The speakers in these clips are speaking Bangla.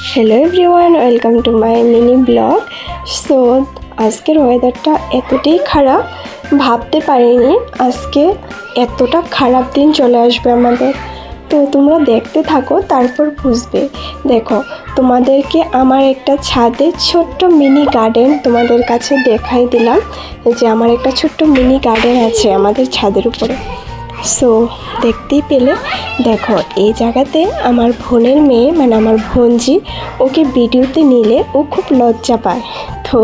Hello everyone, welcome to my mini blog. So আজকের ওয়েদারটা এতটাই খারাপ, ভাবতে পারিনি আজকে এতটা খারাপ দিন চলে আসবে আমাদের। তো তোমরা দেখতে থাকো, তারপর বুঝবে। দেখো, তোমাদেরকে আমার একটা ছাদে ছোট্ট মিনি গার্ডেন তোমাদের কাছে দেখাই দিলাম, যে আমার একটা ছোট্ট মিনি গার্ডেন আছে আমাদের ছাদের উপরে। সো দেখতেই পেলে, দেখো এই জায়গাতে আমার বোনের মেয়ে, মানে আমার বোনজি, ওকে ভিডিওতে নিলে ও খুব লজ্জা পায়। তো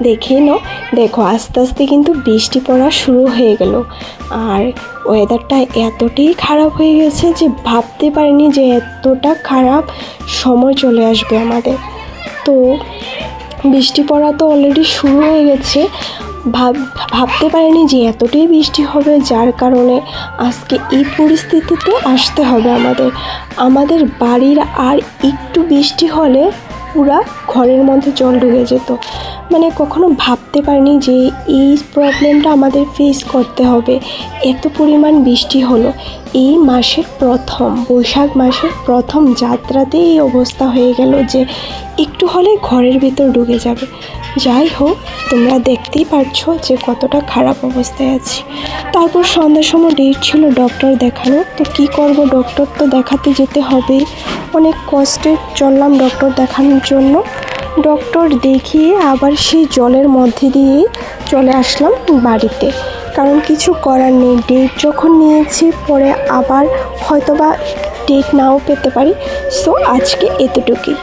দেখেই নাও, দেখো আস্তে আস্তে কিন্তু বৃষ্টি পড়া শুরু হয়ে গেল। আর ওয়েদারটা এতটাই খারাপ হয়ে গেছে যে ভাবতে পারিনি যে এতটা খারাপ সময় চলে আসবে আমাদের। তো বৃষ্টি পড়া তো অলরেডি শুরু হয়ে গেছে। ভাবতে পারিনি যে এতটাই বৃষ্টি হবে, যার কারণে আজকে এই পরিস্থিতিতে আসতে হবে আমাদের বাড়ির। আর একটু বৃষ্টি হলে পুরা ঘরের মধ্যে জল ঢুকে যেত। মানে কখনো ভাবতে পারিনি যে এই প্রবলেমটা আমাদের ফেস করতে হবে। এত পরিমাণ বৃষ্টি হলো এই মাসের প্রথম, বৈশাখ মাসের প্রথম যাত্রাতেই এই অবস্থা হয়ে গেল যে একটু হলে ঘরের ভিতর ঢুকে যাবে। যাই হোক, তোমরা দেখতেই পারছো যে কতটা খারাপ অবস্থায় আছি। তারপর সন্ধ্যার সময় ডেট ছিল ডক্টর দেখানো। তো কি করব, ডক্টর তো দেখাতে যেতে হবে। অনেক কষ্টে চললাম ডক্টর দেখানোর জন্য। ডক্টর দেখিয়ে আবার সেই জলের মধ্যে দিয়েই চলে আসলাম বাড়িতে, কারণ কিছু করার নেই। ডেট যখন নিয়েছি, পরে আবার হয়তোবা ডেট নাও পেতে পারি। সো আজকে এতটুকুই।